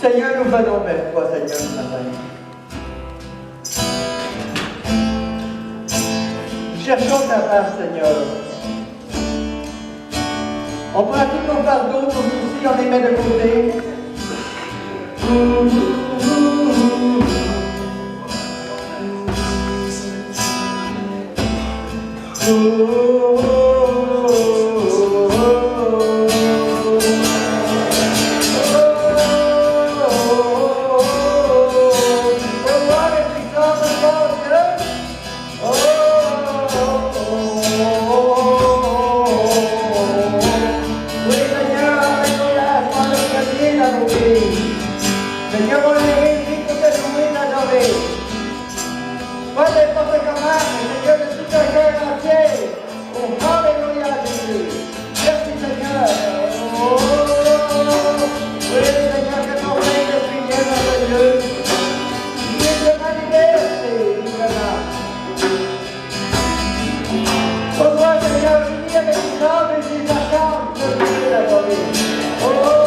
Seigneur, nous venons vers toi, Seigneur, ce matin. Cherchons ta face, Seigneur. On prend tous nos fardeaux, nos soucis, on les met de côté. Seigneur, on est ici pour te louer, t'adorer. Pas n'importe comment, Seigneur, de tout un cœur entier. Oh, alléluia, Jésus. Merci, Seigneur. Oh, oui, Seigneur, que ton règne de prière merveilleux. Il est de ma liberté, vraiment. Oh, toi, Seigneur, unis avec les hommes et les accords, je veux l'adorer. Oh,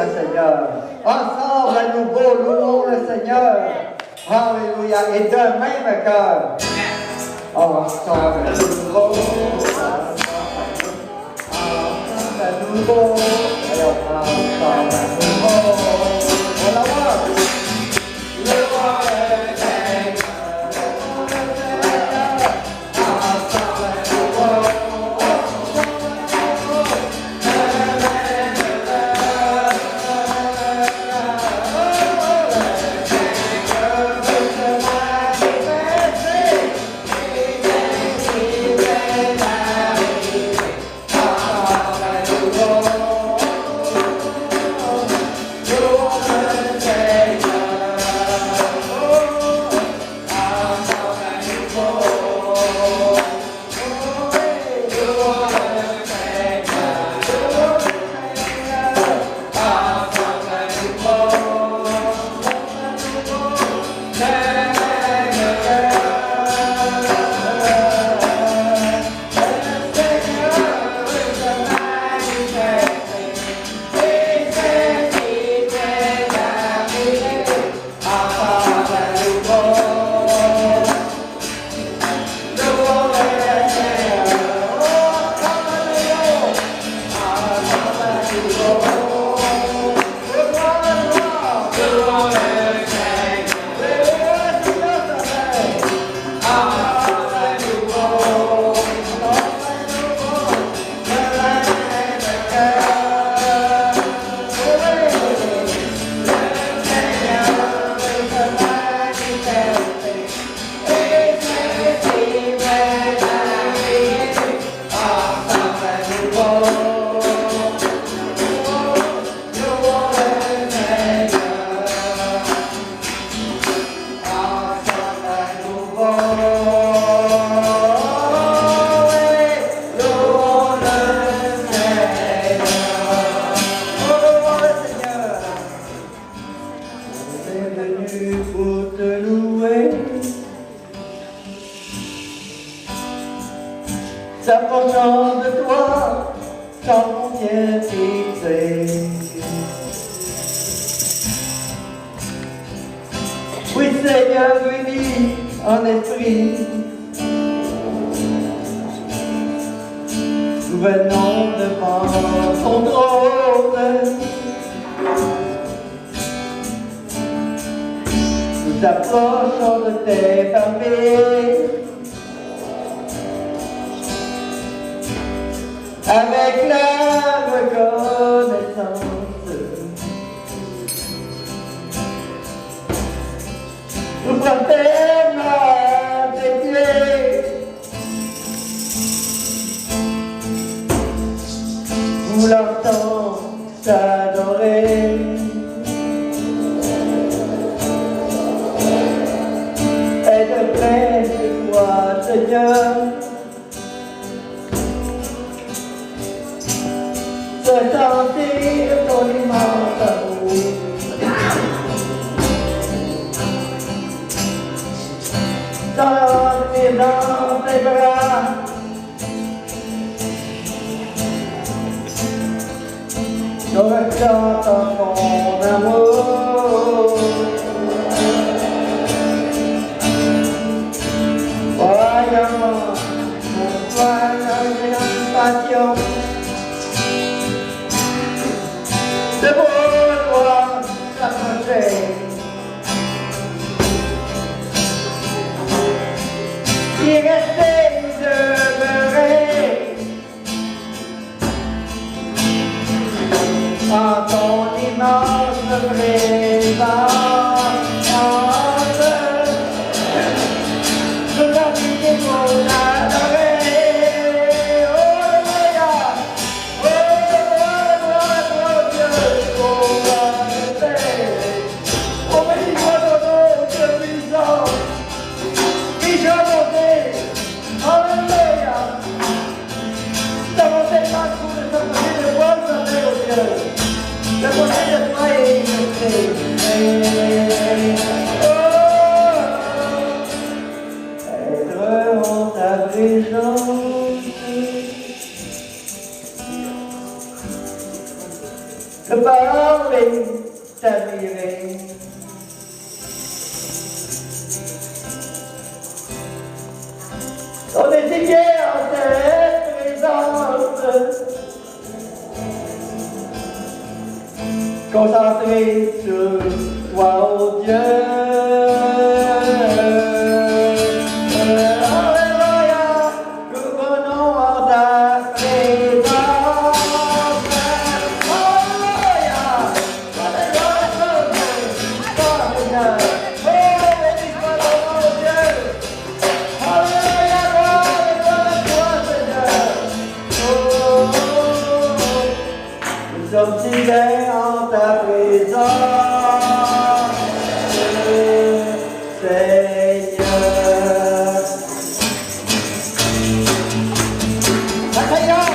Alléluia, Seigneur. Ensemble, à nouveau, louons le Seigneur. Alléluia. Et d'un même cœur. Ensemble, à nouveau. Ensemble, à nouveau. Alors, ensemble, à nouveau. On la voit. S'approchant de toi, sans frontières fixées. Oui, Seigneur, unis en esprit, nous venons devant ton trône. Nous approchons de tes parvis. Avec la reconnaissance, nous frappons à tes pieds. Nous l'entendons s'adorer. Être près de toi, Seigneur. Se sentir ton immense amour. Dormir dans tes bras. Je ressens ton amour. Voyons, une passion. De vouloir s'approcher. Y rester nous demeurer en ton immense vrai. concentré sur toi, oh Dieu. Alléluia, nous venons en ta présence. Alléluia, Alléluia, oh, béni soit ton nom, Dieu. Alléluia, gloire à toi, Seigneur. Oh, nous sommes si bien en ta présence, Seigneur. Bataillon!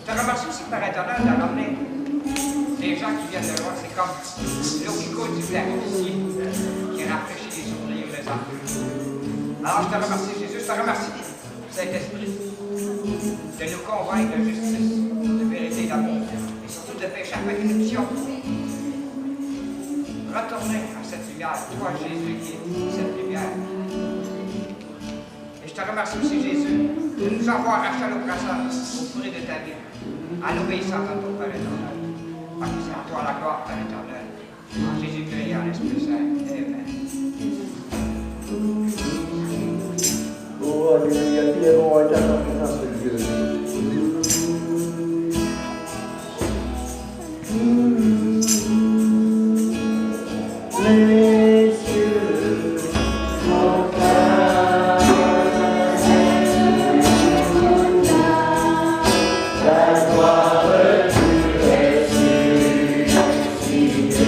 Terima kasih si para jalan dalam nih. Les gens qui viennent de loin, c'est comme l'eau qui coule du lac ici, qui rafraîchit les sourires des enfants. Alors je te remercie, Jésus, je te remercie, Saint-Esprit, de nous convaincre de justice, de vérité, d'amour, et surtout de péché afin que nous puissions retourner à cette lumière, toi, Jésus, qui est cette lumière. Et je te remercie aussi, Jésus, de nous avoir acheté à l'oppresseur au prix de ta vie, à l'obéissance à ton Père éternel. Parce que c'est à toi la gloire, Père éternel. En Jésus-Christ et en l'Esprit Saint. Amen. Oh, Alléluia, qui est bon, éternel, présence de Dieu. Les cieux proclament la gloire du ressuscité.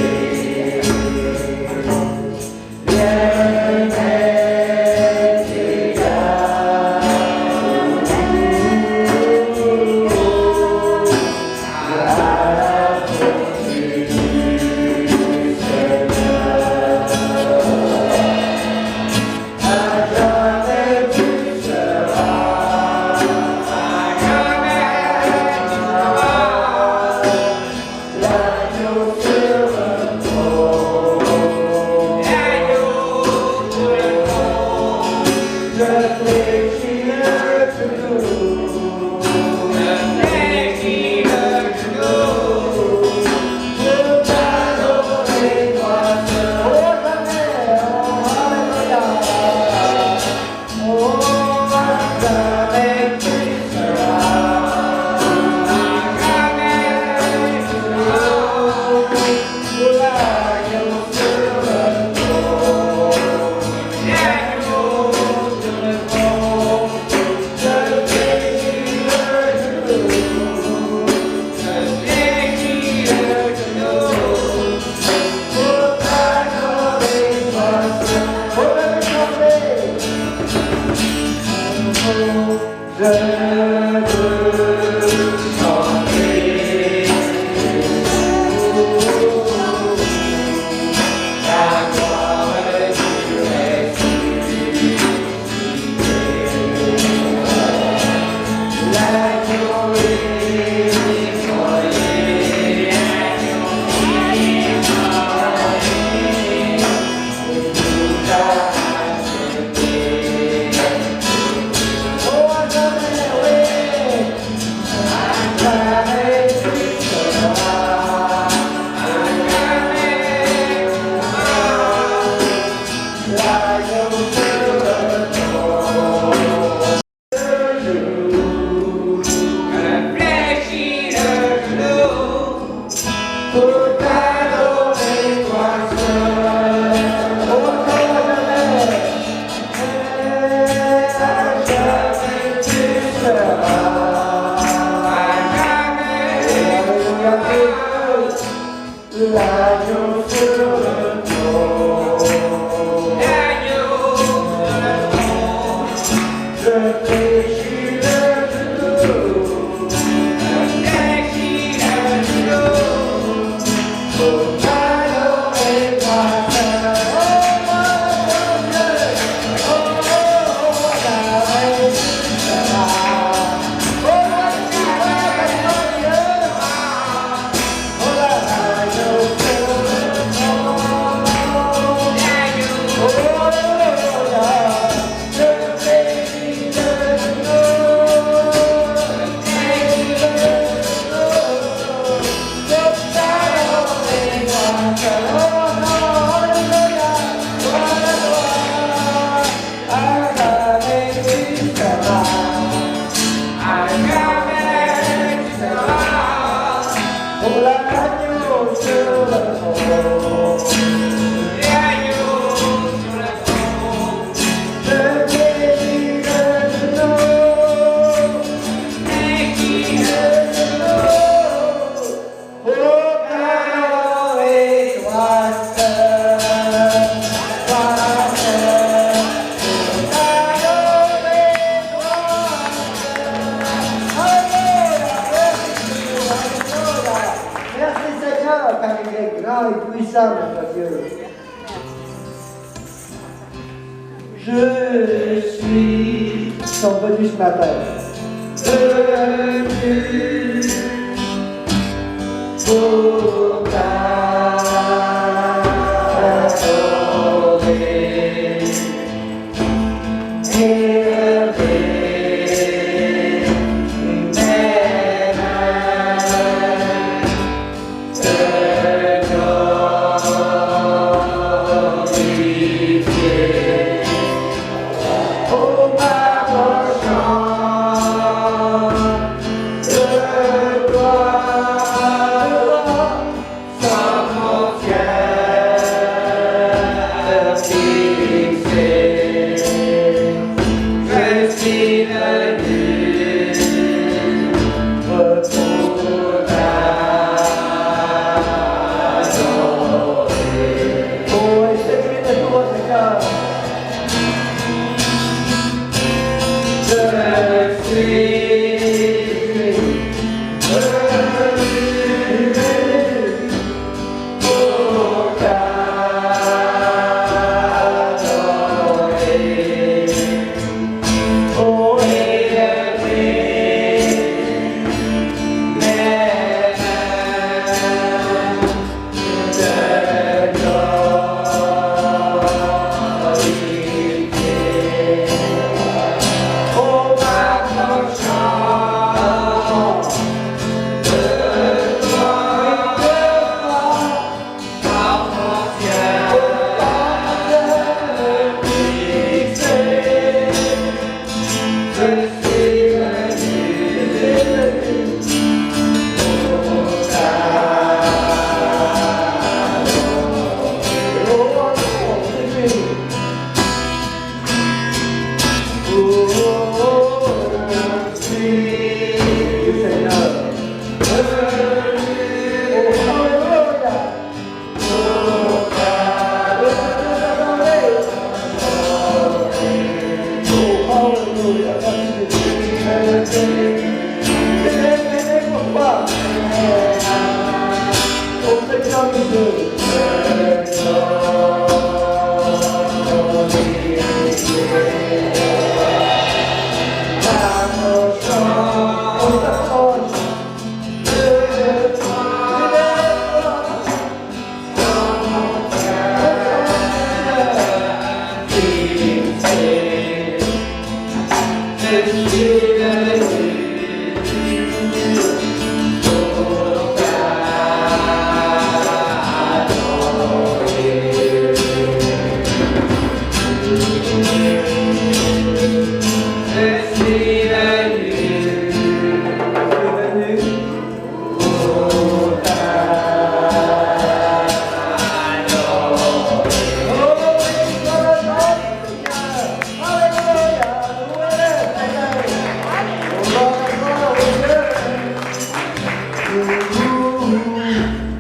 Oh, ça, notre Dieu. Je suis sont venus ce matin. Venu pour t'adorer, élever mes mains, te glorifier. Oh, m'approchant de toi, sans frontières fixées, je suis venu pour t'adorer. Oh, et c'est lui de tout votre cœur. Je suis pour t'adorer. Oh, élever mes mains, te glorifier. Oh, m'approchant de toi, sans frontières fixées, je suis venu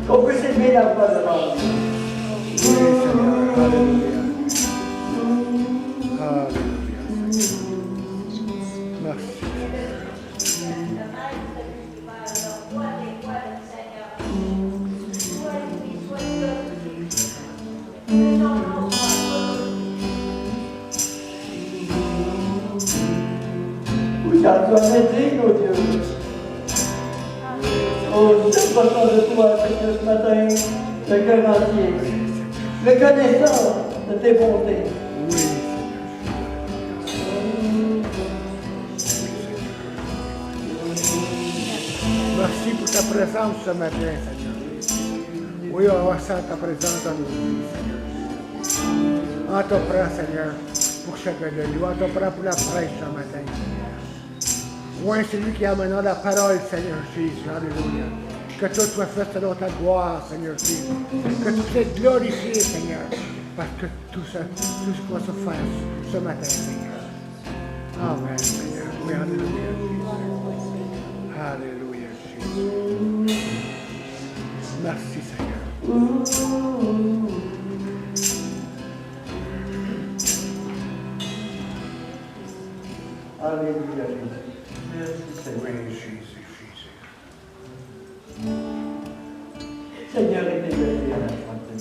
pour qu'on puisse aimer la voix de l'homme. Oui, car tu en es digne, oh Dieu. Oh, nous sommes contents de toi, Seigneur, ce matin, le cœur entier, reconnaissant de tes bontés. Merci pour ta présence ce matin, Seigneur. Oui, on ressent ta présence dans nos vies, Seigneur. On te prend, Seigneur, pour chacun de nous. On te prend pour la prêche ce matin, Seigneur. Oui, c'est lui qui amène la parole, Seigneur Jésus. Alléluia. Que tout soit fait selon ta gloire, Seigneur Jésus. Que tu sois glorifié, Seigneur. Parce que tout ce qu'on va se faire ce matin, Seigneur. Amen, Seigneur. Oui, alléluia, Jésus. Alléluia, Jésus. Merci, Seigneur. Alléluia, Jésus. Merci, Seigneur. Oui, Jésus, Jésus. Seigneur, est élevé à la santé.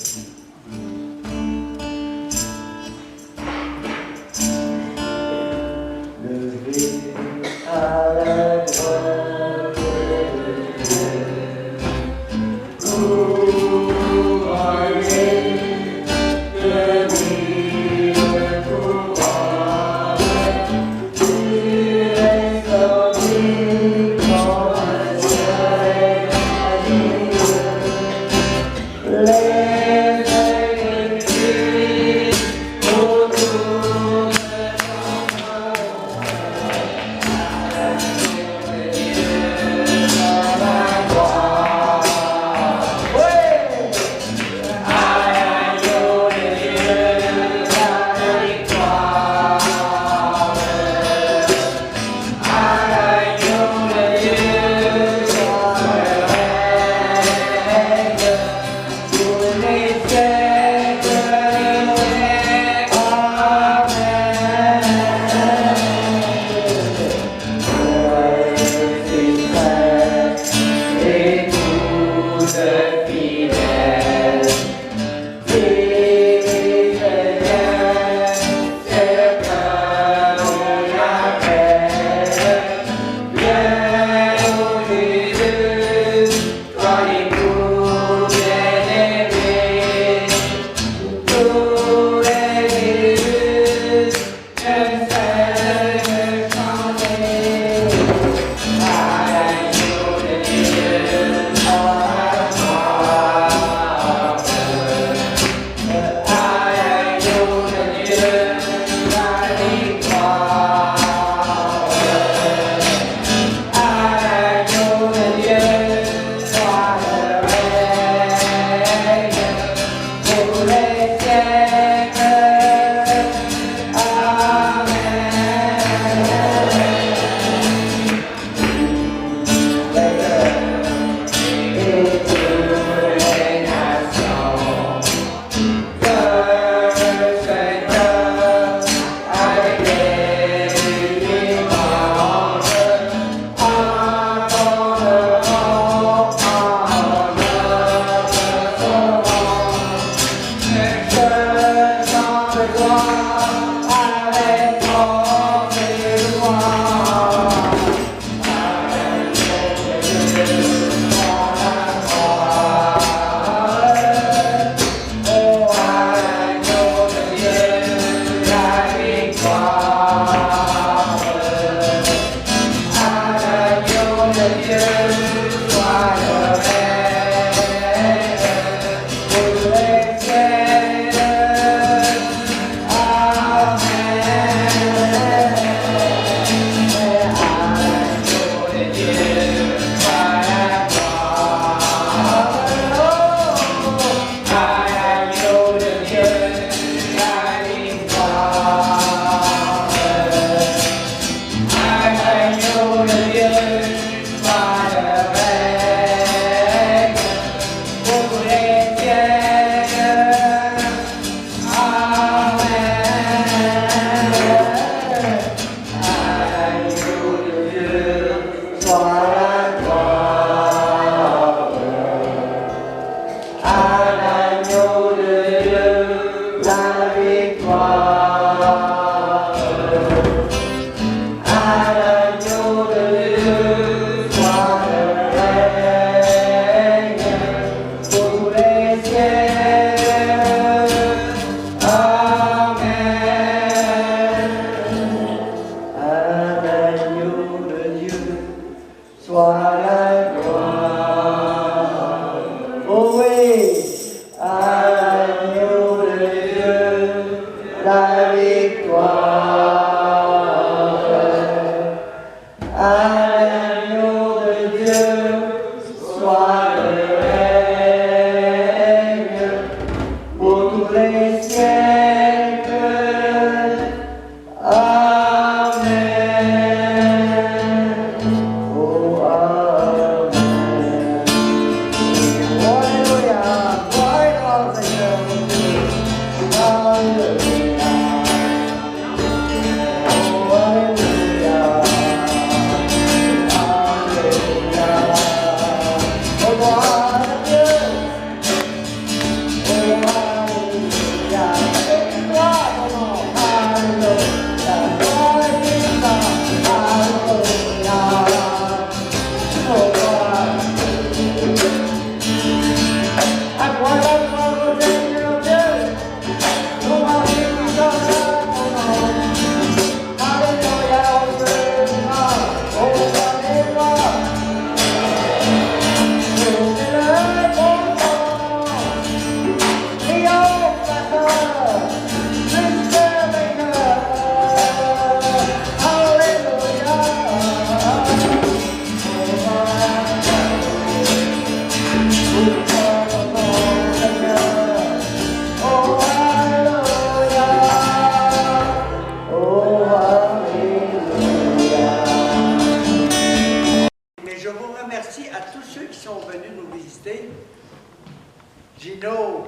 Gino,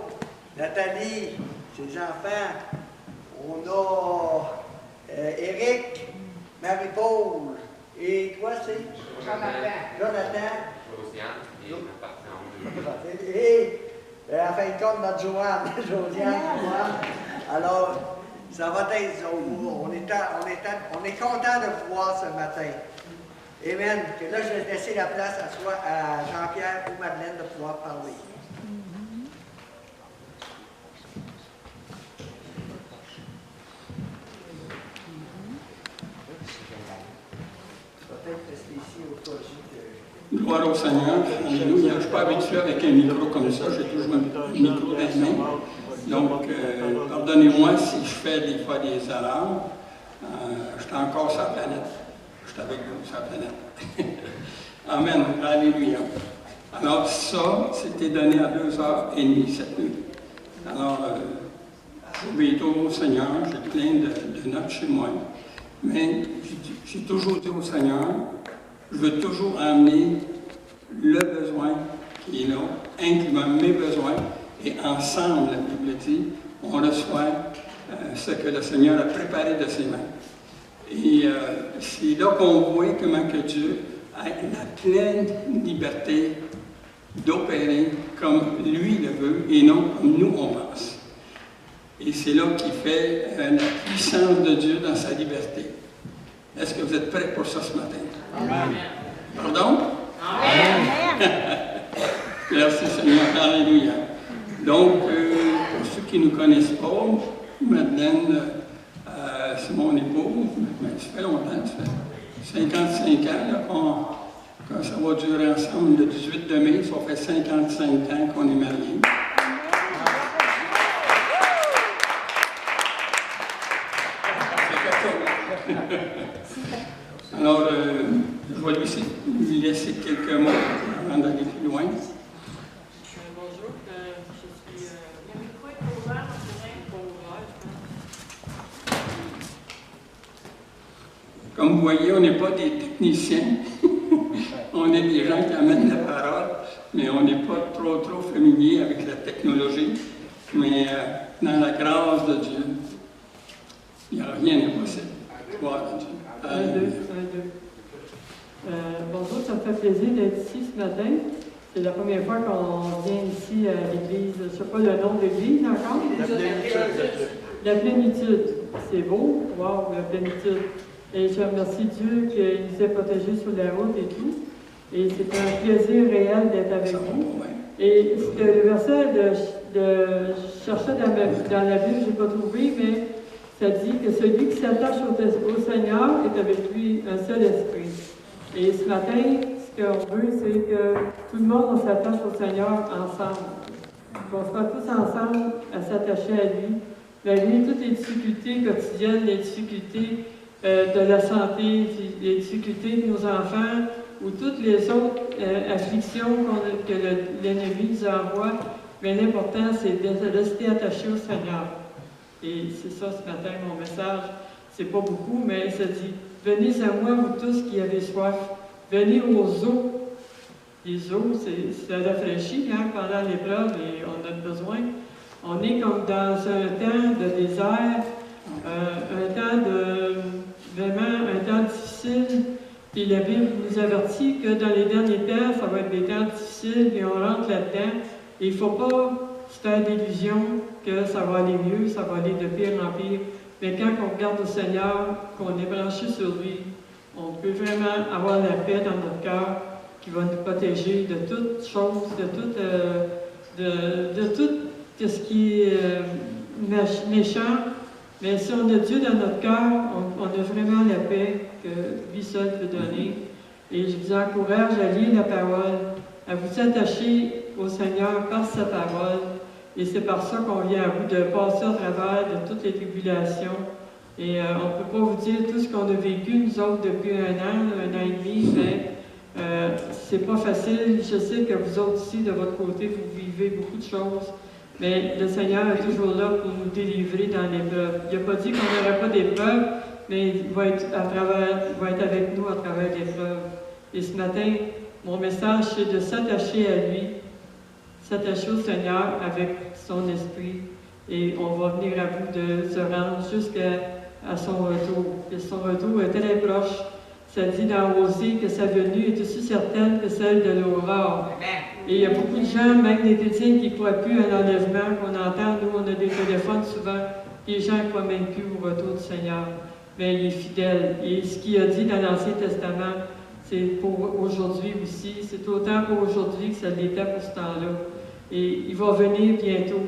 Nathalie, ses enfants. On a Eric, Marie-Paul. Et toi, c'est? Jonathan. Josiane et ma partenaire. Et en fin de compte, notre Joanne, Josiane, Joanne. Alors, ça va être, on est content de vous voir ce matin. Amen. Et là, je vais laisser la place à Jean-Pierre ou Madeleine de pouvoir parler. Gloire au Seigneur. Alléluia. Je ne suis pas habitué avec un micro comme ça. J'ai toujours un micro dans les mains. Donc, pardonnez-moi si je fais des fois des erreurs. Je suis encore sur la planète. Je suis avec vous sur la planète. Amen. Alléluia. Alors, ça, c'était donné à 2h30 cette nuit. Alors, j'obéis toujours au Seigneur. J'ai plein de notes chez moi. Mais j'ai toujours dit au Seigneur, je veux toujours amener le besoin qui est là, incluant mes besoins, et ensemble, la Bible dit, on reçoit ce que le Seigneur a préparé de ses mains. Et c'est là qu'on voit comment que Dieu a la pleine liberté d'opérer comme lui le veut et non comme nous on pense. Et c'est là qu'il fait la puissance de Dieu dans sa liberté. Est-ce que vous êtes prêts pour ça ce matin? Amen. Pardon? Amen. Merci Seigneur. Alléluia. Donc, pour ceux qui ne nous connaissent pas, Madeleine, c'est mon épouse, mais ça fait longtemps, ça fait 55 ans quand ça va durer ensemble. Le 18 de mai, ça fait 55 ans qu'on est mariés. Alors, je vais lui laisser quelques mots avant d'aller plus loin. Bonjour, je suis Marie-Claude Comme vous voyez, on n'est pas des techniciens. On est des gens qui amènent la parole, mais on n'est pas trop familier avec la technologie. Mais dans la grâce de Dieu, il n'y a rien d'impossible. Gloire à Dieu. Bonjour, ça me fait plaisir d'être ici ce matin. C'est la première fois qu'on vient ici à l'église. Je ne sais pas le nom de l'église encore. La plénitude. C'est beau. Wow, la plénitude. Et je remercie Dieu qu'il nous ait protégés sur la route et tout. Et c'est un plaisir réel d'être avec vous. Et le verset de chercher dans la Bible, je n'ai pas trouvé, mais ça dit que celui qui s'attache au Seigneur est avec lui un seul esprit. Et ce matin, ce qu'on veut, c'est que tout le monde s'attache au Seigneur ensemble. Qu'on soit tous ensemble à s'attacher à lui. Malgré toutes les difficultés quotidiennes, les difficultés de la santé, les difficultés de nos enfants, ou toutes les autres afflictions que l'ennemi nous envoie, mais l'important, c'est de rester attaché au Seigneur. Et c'est ça ce matin, mon message. C'est pas beaucoup, mais ça dit « Venez à moi, vous tous qui avez soif. Venez aux eaux. » Les eaux, ça rafraîchit pendant l'épreuve et on a besoin. On est comme dans un temps de désert, un temps vraiment un temps difficile. Puis la Bible nous avertit que dans les derniers temps, ça va être des temps difficiles, et on rentre là-dedans. Et il ne faut pas se faire d'illusions que ça va aller mieux, ça va aller de pire en pire. Mais quand on regarde au Seigneur, qu'on est branché sur lui, on peut vraiment avoir la paix dans notre cœur qui va nous protéger de toutes choses, de tout ce qui est méchant. Mais si on a Dieu dans notre cœur, on a vraiment la paix que lui seul peut donner. Et je vous encourage à lire la parole, à vous attacher au Seigneur par sa parole. Et c'est par ça qu'on vient à vous de passer au travers de toutes les tribulations. Et on ne peut pas vous dire tout ce qu'on a vécu, nous autres, depuis un an et demi, mais c'est pas facile. Je sais que vous autres ici, de votre côté, vous vivez beaucoup de choses. Mais le Seigneur est toujours là pour nous délivrer dans l'épreuve. Il n'a pas dit qu'on n'aurait pas d'épreuve, mais il va être avec nous à travers l'épreuve. Et ce matin, mon message, c'est de s'attacher à lui, s'attacher au Seigneur avec son esprit. Et on va venir à bout de se rendre jusqu'à son retour. Et son retour est très proche. Ça dit dans Osée que sa venue est aussi certaine que celle de l'aurore. Et il y a beaucoup de gens, même des chrétiens, qui ne croient plus à l'enlèvement qu'on entend. Nous, on a des téléphones souvent. Les gens ne croient même plus au retour du Seigneur. Mais il est fidèle. Et ce qu'il a dit dans l'Ancien Testament, c'est pour aujourd'hui aussi. C'est autant pour aujourd'hui que ça l'était pour ce temps-là. Et il va venir bientôt.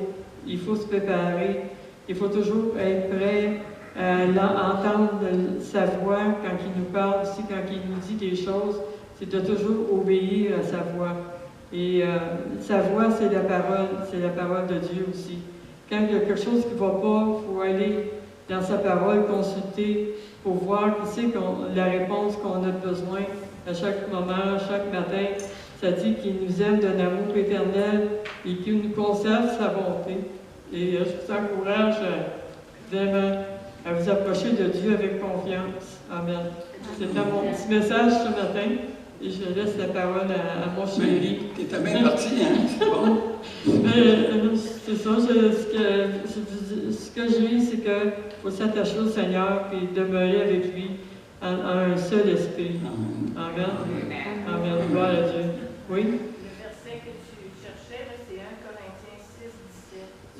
Il faut se préparer. Il faut toujours être prêt à entendre sa voix quand il nous parle aussi, quand il nous dit des choses. c'est de toujours obéir à sa voix. Et sa voix, c'est la parole de Dieu aussi. Quand il y a quelque chose qui ne va pas, il faut aller dans sa parole, consulter pour voir la réponse qu'on a besoin à chaque moment, chaque matin. Ça dit qu'il nous aime d'un amour éternel et qu'il nous conserve sa bonté. Et je vous encourage vraiment à vous approcher de Dieu avec confiance. Amen. C'était mon petit message ce matin. Et je laisse la parole à mon chéri. Tu étais bien parti, hein? C'est bon. C'est ça. Ce que je dis, c'est qu'il faut s'attacher au Seigneur et demeurer avec lui en un seul esprit. Amen. Amen. Gloire à Dieu. Oui? Le verset que tu cherchais, c'est 1 Corinthiens 6,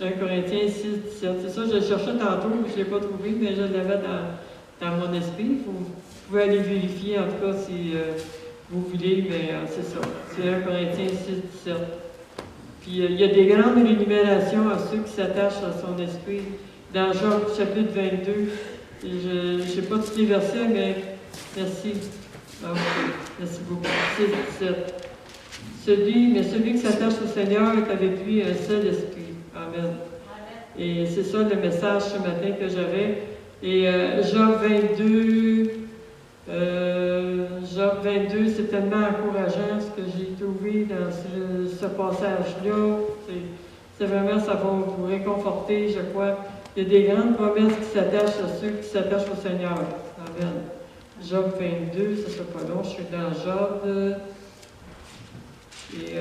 17. 1 Corinthiens 6, 17. C'est ça, je le cherchais tantôt, je ne l'ai pas trouvé, mais je l'avais dans mon esprit. Vous pouvez aller vérifier, en tout cas, si vous voulez, mais c'est ça. C'est 1 Corinthiens 6, 17. Puis il y a des grandes rémunérations à ceux qui s'attachent à son esprit. Dans Job, chapitre 22, je ne sais pas tous les versets, mais merci. Merci beaucoup. 6, 17. Celui qui s'attache au Seigneur est avec lui un seul esprit. Amen. Et c'est ça le message ce matin que j'avais. Et Job 22, c'est tellement encourageant ce que j'ai trouvé dans ce passage-là. C'est vraiment, ça va vous réconforter, je crois. Il y a des grandes promesses qui s'attachent à ceux qui s'attachent au Seigneur. Amen. Job 22, ça ne sera pas long, je suis dans Job. Et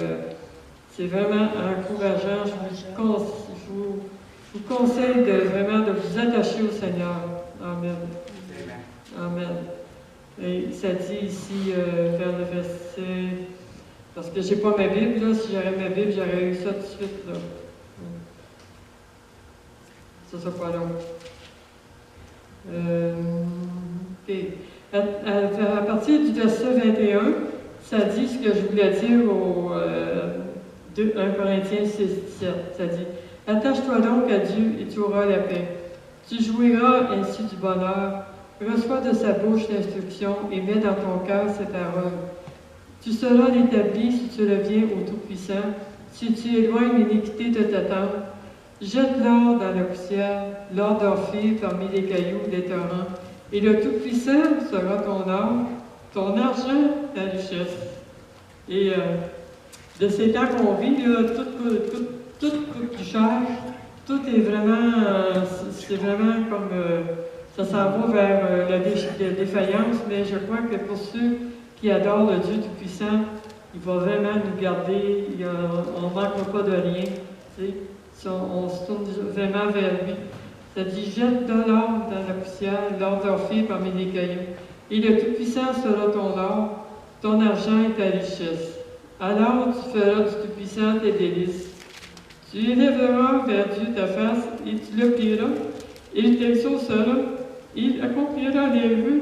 c'est vraiment encourageant. Je vous conseille vraiment de vous attacher au Seigneur. Amen. Amen. Et ça dit ici, vers le verset, parce que je n'ai pas ma Bible, là. Si j'avais ma Bible, j'aurais eu ça tout de suite, là. Ça sera pas long. OK. À partir du verset 21, ça dit ce que je voulais dire au 1 Corinthiens 6, 17. Ça dit « Attache-toi donc à Dieu et tu auras la paix. Tu jouiras ainsi du bonheur. Reçois de sa bouche l'instruction et mets dans ton cœur ses paroles. Tu seras établi si tu reviens au Tout-Puissant, si tu éloignes l'iniquité de ta tente. Jette l'or dans la poussière, l'or d'Orphée parmi les cailloux des torrents. Et le Tout-Puissant sera ton or, ton argent, ta richesse. » Et de ces temps qu'on vit, là, tout coûte plus cher. Tout est vraiment, c'est vraiment comme, ça s'en va vers la défaillance, mais je crois que pour ceux qui adorent le Dieu Tout-Puissant, il va vraiment nous garder, on ne manquera pas de rien. Tu sais, si on se tourne vraiment vers lui. Ça dit, jette de l'or dans la poussière, l'or d'Orphée parmi les cailloux. Et le Tout-Puissant sera ton or, ton argent et ta richesse. Alors tu feras du Tout-Puissant tes délices. Tu élèveras vers Dieu ta face et tu le plieras. Il t'exaucera. Il accomplira les vœux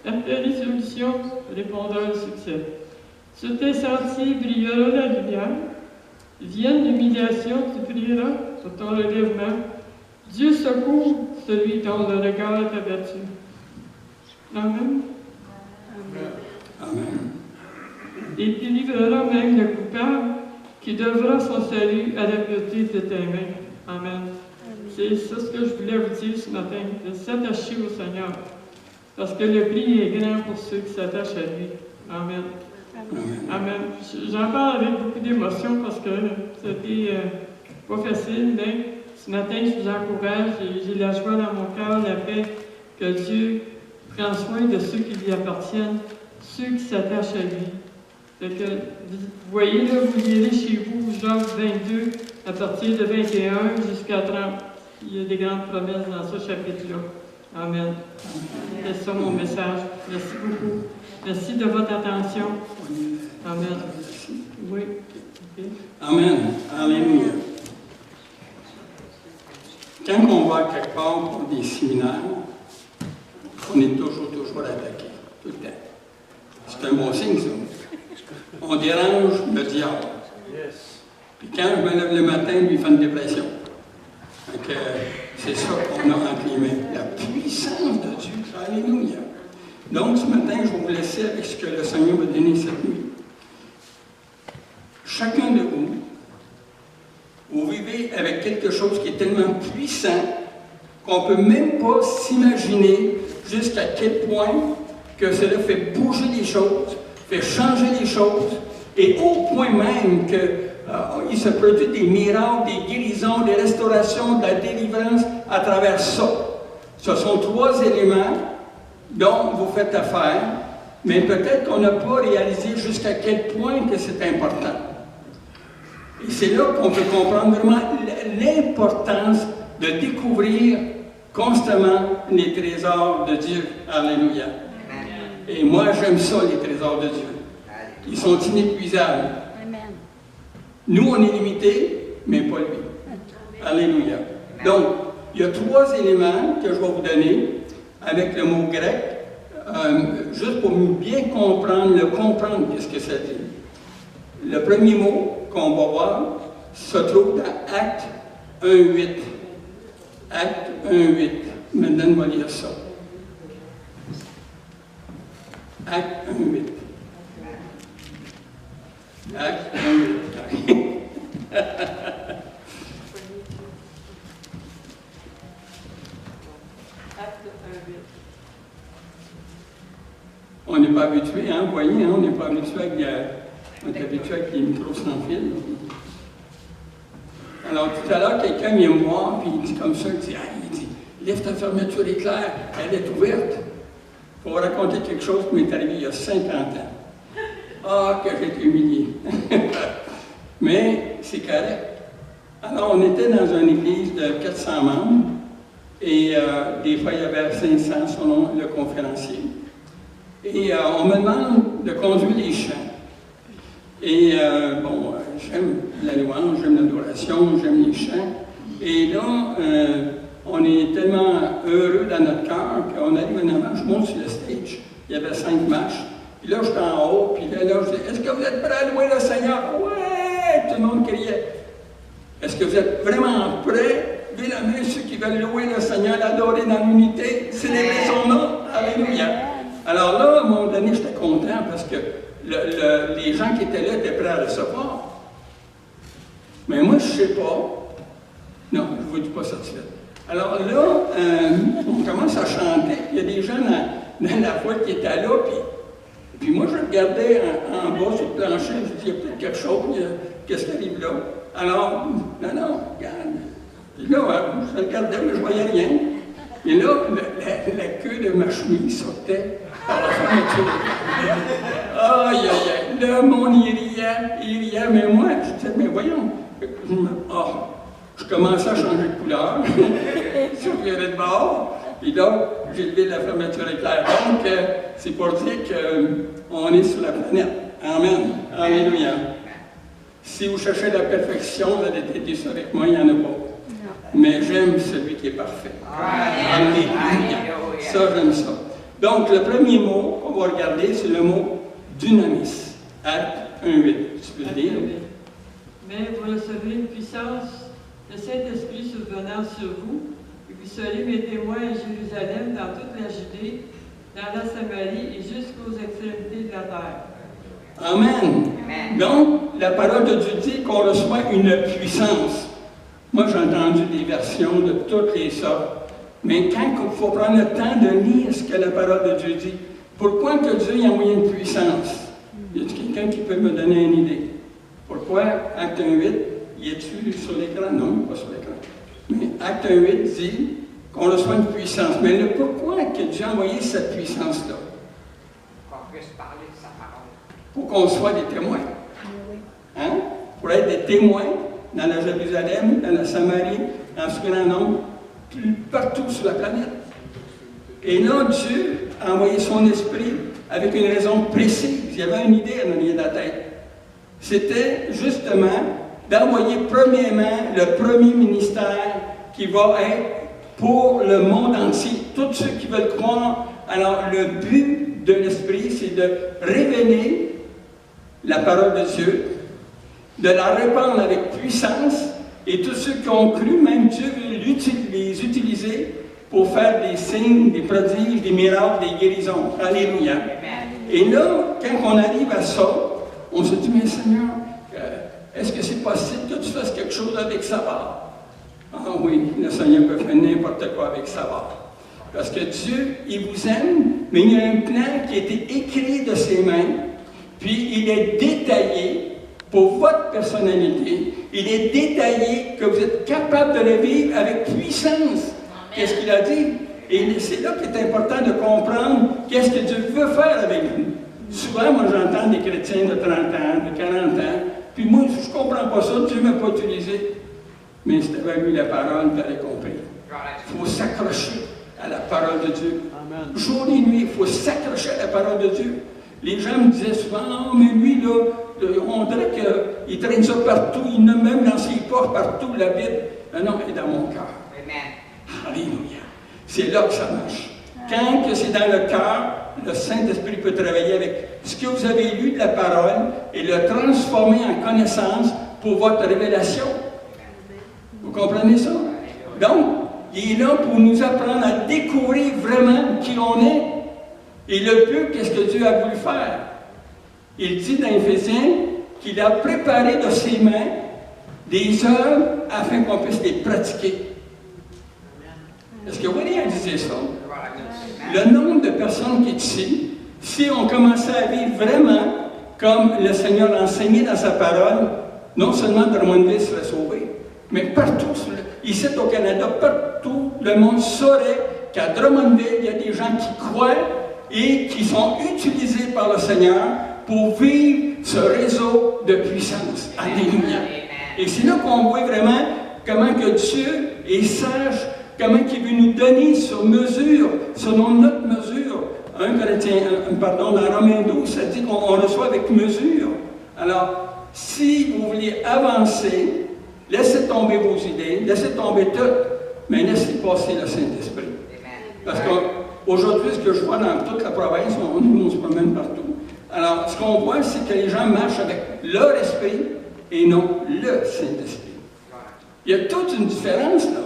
à ta résolution, répondra le succès. Sur tes sentiers brillera la lumière. Vienne l'humiliation, tu prieras sur ton relèvement. Dieu secourt celui dont le regard est abattu. Amen. Amen. Et tu livreras même le coupable qui devra son salut à la pureté de tes mains. Amen. C'est ça ce que je voulais vous dire ce matin, de s'attacher au Seigneur. Parce que le prix est grand pour ceux qui s'attachent à lui. Amen. Amen. J'en parle avec beaucoup d'émotion parce que c'était pas facile, mais ce matin, je vous encourage et j'ai la joie dans mon cœur, la paix, que Dieu prend soin de ceux qui lui appartiennent, ceux qui s'attachent à lui. Fait que, vous voyez, là, vous lirez chez vous, Job 22, à partir de 21 jusqu'à 30. Il y a des grandes promesses dans ce chapitre-là. Amen. C'est ça mon message. Merci beaucoup. Merci de votre attention. Amen. Oui. Okay. Amen. Alléluia. Quand on va quelque part pour des séminaires, on est toujours attaqué. Tout le temps. C'est un bon signe, ça. On dérange le diable. Puis quand je me lève le matin, lui fait une dépression. Donc, c'est ça qu'on a entre les mains. La puissance de Dieu. Alléluia. Donc, ce matin, je vais vous laisser avec ce que le Seigneur m'a donné cette nuit. Chacun de vous, vous vivez avec quelque chose qui est tellement puissant qu'on ne peut même pas s'imaginer jusqu'à quel point que cela fait bouger les choses, fait changer les choses, et au point même qu'il se produit des miracles, des guérisons, des restaurations, de la délivrance à travers ça. Ce sont 3 éléments dont vous faites affaire, mais peut-être qu'on n'a pas réalisé jusqu'à quel point que c'est important. Et c'est là qu'on peut comprendre vraiment l'importance de découvrir constamment les trésors de Dieu. Alléluia. Et moi, j'aime ça, les trésors de Dieu. Ils sont inépuisables. Nous, on est limités, mais pas lui. Alléluia. Donc, il y a 3 éléments que je vais vous donner avec le mot grec, juste pour bien comprendre, qu'est-ce que ça dit. Le premier mot qu'on va voir se trouve dans Actes 1.8. Actes 1.8. Maintenant, on va lire ça. Actes 1.8. Actes 1.8. On n'est pas habitué, hein, vous voyez, hein, on n'est pas habitué on est habitué avec les micros sans fil. Alors, tout à l'heure, quelqu'un vient me voir, puis il dit comme ça, il dit, lève ta fermeture éclair, elle est ouverte. Pour vous raconter quelque chose qui m'est arrivé il y a 50 ans. Ah, que j'ai été humilié. Mais c'est correct. Alors, on était dans une église de 400 membres, et des fois, il y avait 500 selon le conférencier. Et on me demande de conduire les chants. Et bon, j'aime la louange, j'aime l'adoration, j'aime les chants. Et là, on est tellement heureux dans notre cœur qu'on arrive en avant, je monte sur le stage. Il y avait 5 marches. Puis là, j'étais en haut, puis là, je dis, est-ce que vous êtes prêts à louer le Seigneur? Ouais! Tout le monde criait. Est-ce que vous êtes vraiment prêts? Levez la main ceux qui veulent louer le Seigneur, l'adorer dans l'unité, célébrer son nom. Alléluia! Alors là, à un moment donné, j'étais content parce que les gens qui étaient là étaient prêts à recevoir. Mais moi, je ne sais pas. Non, je ne vous dis pas ça tout de suite. Alors là, on commence à chanter. Il y a des gens dans la foule qui étaient là, puis moi, je regardais en bas sur le plancher, je dis, il y a peut-être quelque chose, qu'est-ce qui arrive là? Alors, non, regarde. Puis là, je regardais, mais je ne voyais rien. Et là, la queue de ma chemise sortait par la fermeture. Aïe, aïe, aïe. Là, il riait, mais moi, je disais, mais voyons. Je commençais à changer de couleur. Je revirais de bord. Et donc, j'ai levé la fermeture éclair. Donc, c'est pour dire qu'on est sur la planète. Amen. Alléluia. Si vous cherchez la perfection, vous allez être déçus avec moi, il n'y en a pas. Mais j'aime celui qui est parfait. Alléluia. Ça, j'aime ça. Donc, le premier mot qu'on va regarder, c'est le mot dunamis. Acte 1.8. Tu peux le dire? Mais vous recevrez une puissance, le Saint-Esprit survenant sur vous, et vous serez mes témoins à Jérusalem, dans toute la Judée, dans la Samarie et jusqu'aux extrémités de la terre. Amen. Donc, la parole de Dieu dit qu'on reçoit une puissance. Moi, j'ai entendu des versions de toutes les sortes. Mais quand il faut prendre le temps de lire ce que la parole de Dieu dit, pourquoi que Dieu a envoyé une puissance? Y a-t-il quelqu'un qui peut me donner une idée? Pourquoi Acte 1.8, y est-tu sur l'écran? Non, pas sur l'écran. Mais Acte 1.8 dit qu'on reçoit une puissance. Mais le pourquoi que Dieu a envoyé cette puissance-là? Qu'on puisse parler de sa parole. Pour qu'on soit des témoins. Hein? Pour être des témoins dans la Jérusalem, dans la Samarie, dans ce grand nombre, partout sur la planète. Et là, Dieu a envoyé son esprit avec une raison précise. Il y avait une idée en arrière de la tête. C'était justement d'envoyer premièrement le premier ministère qui va être pour le monde entier. Tous ceux qui veulent croire. Alors, le but de l'esprit, c'est de révéler la parole de Dieu, de la répandre avec puissance, et tous ceux qui ont cru, même Dieu veut les utiliser pour faire des signes, des prodiges, des miracles, des guérisons. Alléluia. Et là, quand on arrive à ça, on se dit, mais Seigneur, est-ce que c'est possible que tu fasses quelque chose avec Savard? Ah oui, le Seigneur peut faire n'importe quoi avec Savard. Parce que Dieu, il vous aime, mais il y a un plan qui a été écrit de ses mains, puis il est détaillé pour votre personnalité. Il est détaillé que vous êtes capable de le vivre avec puissance. Qu'est-ce qu'il a dit? Et c'est là qu'il est important de comprendre qu'est-ce que Dieu veut faire avec vous. Souvent, moi, j'entends des chrétiens de 30 ans, de 40 ans, puis moi, je ne comprends pas ça, Dieu ne m'a pas utilisé. Mais si tu avais lu la parole, tu aurais compris. Il faut s'accrocher à la parole de Dieu. Amen. Jour et nuit, il faut s'accrocher à la parole de Dieu. Les gens me disaient souvent, non, mais lui, là, on dirait qu'il traîne ça partout, il a même dans ses portes partout la Bible. Non, il est dans mon cœur. Alléluia. C'est là que ça marche. Quand que c'est dans le cœur, le Saint-Esprit peut travailler avec ce que vous avez lu de la parole et le transformer en connaissance pour votre révélation. Vous comprenez ça? Donc, il est là pour nous apprendre à découvrir vraiment qui on est. Et le but, qu'est-ce que Dieu a voulu faire? Il dit dans Éphésiens qu'il a préparé de ses mains des œuvres afin qu'on puisse les pratiquer. Est-ce que vous voyez, elle disait ça? Le nombre de personnes qui est ici, si on commençait à vivre vraiment comme le Seigneur l'a enseigné dans sa parole, non seulement Drummondville serait sauvé, mais partout, ici au Canada, partout, le monde saurait qu'à Drummondville, il y a des gens qui croient et qui sont utilisés par le Seigneur pour vivre ce réseau de puissance. Alléluia. Et c'est là qu'on voit vraiment comment que Dieu est sage, comment il veut nous donner sur mesure, selon notre mesure. Dans Romains 12, ça dit qu'on reçoit avec mesure. Alors, si vous voulez avancer, laissez tomber vos idées, laissez tomber tout, mais laissez passer le Saint-Esprit. Parce qu'aujourd'hui, ce que je vois dans toute la province, on se promène partout. Alors, ce qu'on voit, c'est que les gens marchent avec leur esprit et non le Saint-Esprit. Il y a toute une différence là.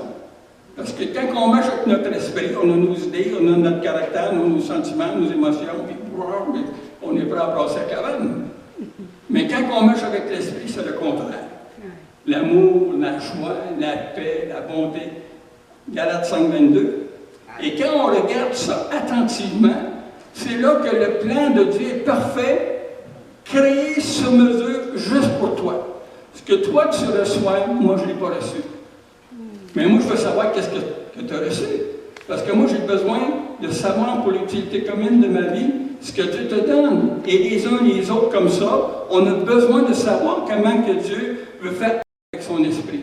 Parce que quand on marche avec notre esprit, on a nos idées, on a notre caractère, nos sentiments, nos émotions, puis on est prêt à brasser la cabane. Mais quand on marche avec l'esprit, c'est le contraire. L'amour, la joie, la paix, la bonté. Galates 5:22. Et quand on regarde ça attentivement, c'est là que le plan de Dieu est parfait, créé sur mesure juste pour toi. Ce que toi tu reçois, moi je ne l'ai pas reçu. Mais moi je veux savoir qu'est-ce que tu as reçu. Parce que moi j'ai besoin de savoir pour l'utilité commune de ma vie ce que Dieu te donne. Et les uns et les autres comme ça, on a besoin de savoir comment que Dieu veut faire avec son esprit.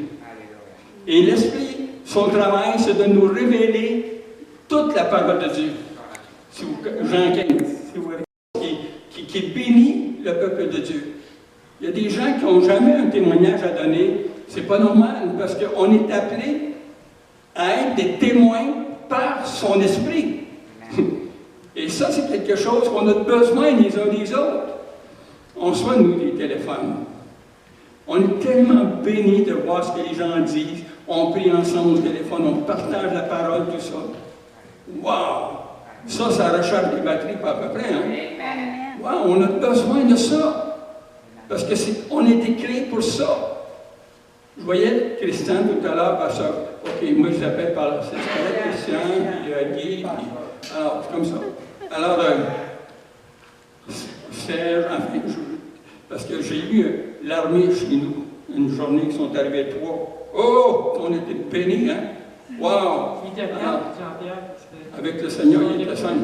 Et l'esprit, son travail, c'est de nous révéler toute la parole de Dieu. Jean 15, si vous voyez, qui bénit le peuple de Dieu. Il y a des gens qui n'ont jamais un témoignage à donner. C'est pas normal, parce qu'on est appelé à être des témoins par son esprit. Et ça, c'est quelque chose qu'on a besoin les uns des autres. On soit, nous, des téléphones. On est tellement bénis de voir ce que les gens disent. On prie ensemble au téléphone, on partage la parole, tout ça. Wow! Ça recharge les batteries pas à peu près, hein? Wow, on a besoin de ça. Parce qu'on a été créé pour ça. Je voyais Christian tout à l'heure, parce que, OK, moi je l'appelle par Christian, puis Guy, alors, c'est comme ça. Alors, Serge, enfin, parce que j'ai eu l'armée chez nous, une journée qui sont arrivés 3. Oh, on était bénis, hein? Wow! Avec le Seigneur, il était simple.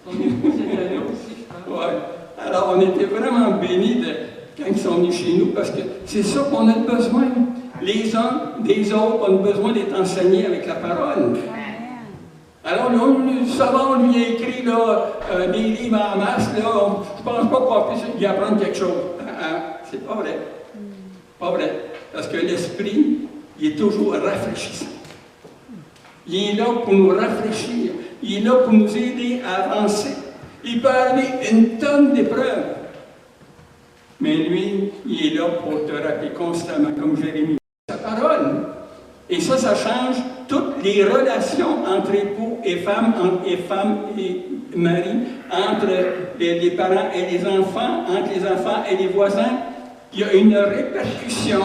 Ouais. Alors, on était vraiment bénis quand ils sont venus chez nous, parce que c'est ça qu'on a besoin. Les uns des autres ont besoin d'être enseignés avec la parole. Alors, le savant lui a écrit là, des livres en masse, là, je ne pense pas qu'on puisse y apprendre quelque chose. C'est pas vrai. Pas vrai. Parce que l'esprit, il est toujours rafraîchissant. Il est là pour nous rafraîchir. Il est là pour nous aider à avancer. Il peut amener une tonne d'épreuves. Mais lui, il est là pour te rappeler constamment, comme Jérémie, sa parole. Et ça change toutes les relations entre époux et femmes et mari, entre les parents et les enfants, entre les enfants et les voisins, il y a une répercussion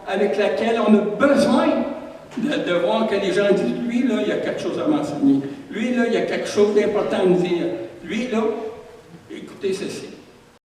avec laquelle on a besoin de voir que les gens disent, lui, là, il y a quelque chose à m'enseigner. Lui, là, il y a quelque chose d'important à me dire. Lui, là, écoutez ceci.